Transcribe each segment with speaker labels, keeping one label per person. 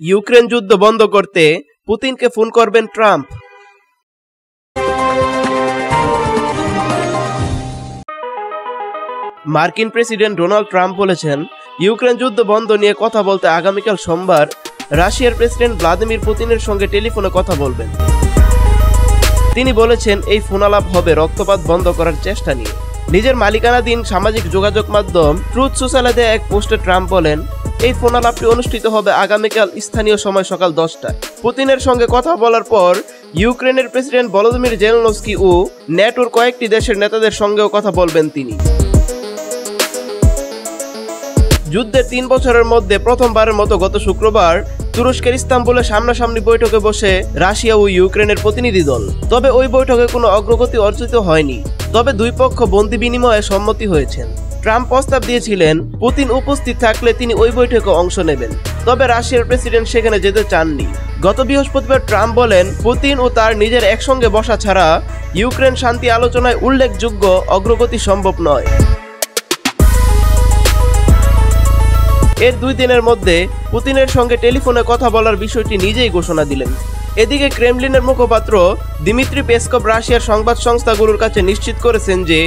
Speaker 1: Ukraine যুদ্ধ বন্ধ করতে পুতিনকে ফোন করবেন ট্রাম্প। মার্কিন প্রেসিডেন্ট ডোনাল্ড ট্রাম্প বলেছেন, ইউক্রেন যুদ্ধ বন্ধ নিয়ে কথা বলতে আগামীকাল সোমবার রাশিয়ার প্রেসিডেন্ট ভ্লাদিমির পুতিনের সঙ্গে টেলিফোনে কথা বলবেন। তিনি বলেছেন, এই ফোনালাপ হবে রক্তপাত বন্ধ করার চেষ্টা নিয়ে। নিজের মালিকানাধীন সামাজিক যোগাযোগ মাধ্যম ট্রুথ সোশ্যালে এক পোস্টে ট্রাম্প বলেন, এই ফোনালাপটি অনুষ্ঠিত হবে আগামীকাল স্থানীয় সময় সকাল 10টায়। পুতিনের সঙ্গে কথা বলার পর ইউক্রেনের প্রেসিডেন্ট ভলোদিমির জেলেনস্কি ও ন্যাটোর কয়েকটি দেশের নেতাদের সঙ্গেও কথা বলবেন তিনি। যুদ্ধের 3 বছরের মধ্যে প্রথমবারের মতো গত শুক্রবার তুরস্কের ইস্তাম্বুলে সামনাসামনি বৈঠকে বসে রাশিয়া ও ইউক্রেনের প্রতিনিধি দল। তবে ওই বৈঠকে কোনো অগ্রগতি অর্জিত হয়নি। তবে দুই পক্ষ বন্দি বিনিময়ে সম্মতি হয়েছেন। ট্রাম্প প্রস্তাব দিয়েছিলেন, পুতিন উপস্থিত থাকলে তিনি ওই বৈঠকে অংশ নেবেন। তবে রাশিয়ার প্রেসিডেন্ট সেখানে যেতে চাননি। গত বৃহস্পতিবার ট্রাম্প বলেন, পুতিন ও তার নিজের একসঙ্গে বসা ছাড়া ইউক্রেন শান্তি আলোচনায় উল্লেখযোগ্য অগ্রগতি সম্ভব নয়। এর 2 দিনের মধ্যে পুতিনের সঙ্গে টেলিফোনে কথা বলার বিষয়টি নিজেই ঘোষণা দিলেন। এদিকে ক্রেমলিনের মুখপাত্র দিমিত্রি পেসকভ রাশিয়ার সংবাদ সংস্থাগুলোর কাছে নিশ্চিত করেছেন যে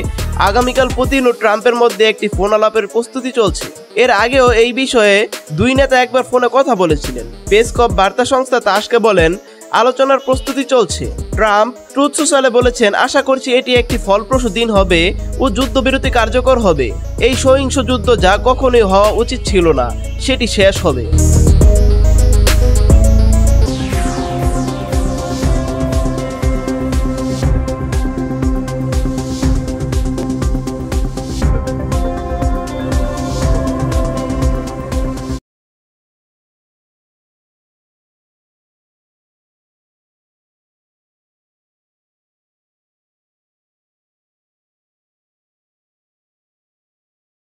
Speaker 1: আগামীকাল পুতিন ও ট্রাম্পের মধ্যে একটি ফোন আলাপের প্রস্তুতি চলছে। এর আগেও এই বিষয়ে দুই নেতা একবার ফোনে কথা বলেছিলেন। পেসকভ বার্তা সংস্থা তাসকে বলেন, আলোচনার প্রস্তুতি চলছে। ট্রাম্প ট্রুথ সোশ্যালে বলেছেন, আশা করছি এটি একটি ফলপ্রসূ দিন হবে ও যুদ্ধবিরতি কার্যকর হবে। এই সহিংস যুদ্ধ যা কখনোই হওয়া উচিত ছিল না, সেটি শেষ হবে।